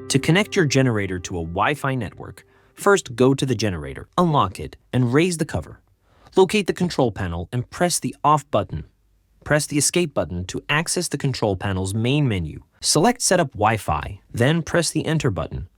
To connect your generator to a Wi-Fi network, first go to the generator, unlock it, and raise the cover. Locate the control panel and press the off button. Press the escape button to access the control panel's main menu. Select Setup Wi-Fi, then press the Enter button.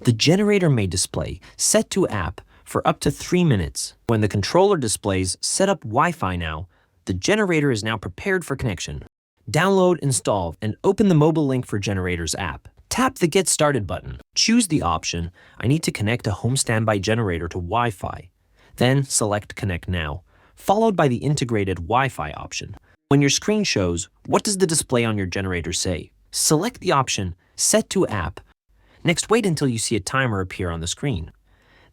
The generator may display Set to App for up to 3 minutes. When the controller displays Set up Wi-Fi now, the generator is now prepared for connection. Download, install, and open the mobile link for Generator's app. Tap the Get Started button. Choose the option, I need to connect a home standby generator to Wi-Fi. Then select Connect Now, followed by the integrated Wi-Fi option. When your screen shows, what does the display on your generator say? Select the option Set to App. Next, wait until you see a timer appear on the screen.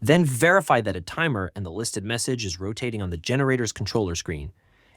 Then verify that a timer and the listed message is rotating on the generator's controller screen.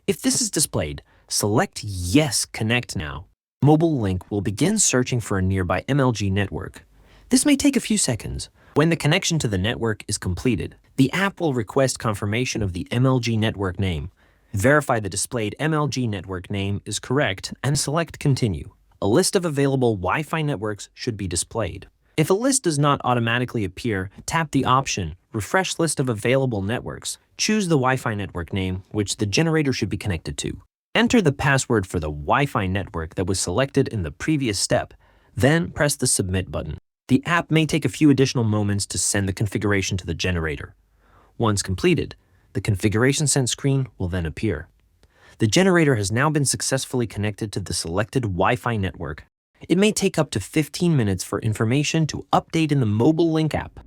If this is displayed, select Yes, Connect Now. Mobile Link will begin searching for a nearby MLG network. This may take a few seconds. When the connection to the network is completed, the app will request confirmation of the MLG network name. Verify the displayed MLG network name is correct and select Continue. A list of available Wi-Fi networks should be displayed. If a list does not automatically appear, tap the option Refresh List of Available Networks. Choose the Wi-Fi network name, which the generator should be connected to. Enter the password for the Wi-Fi network that was selected in the previous step, then press the Submit button. The app may take a few additional moments to send the configuration to the generator. Once completed, the configuration sent screen will then appear. The generator has now been successfully connected to the selected Wi-Fi network. It may take up to 15 minutes for information to update in the Mobile Link app.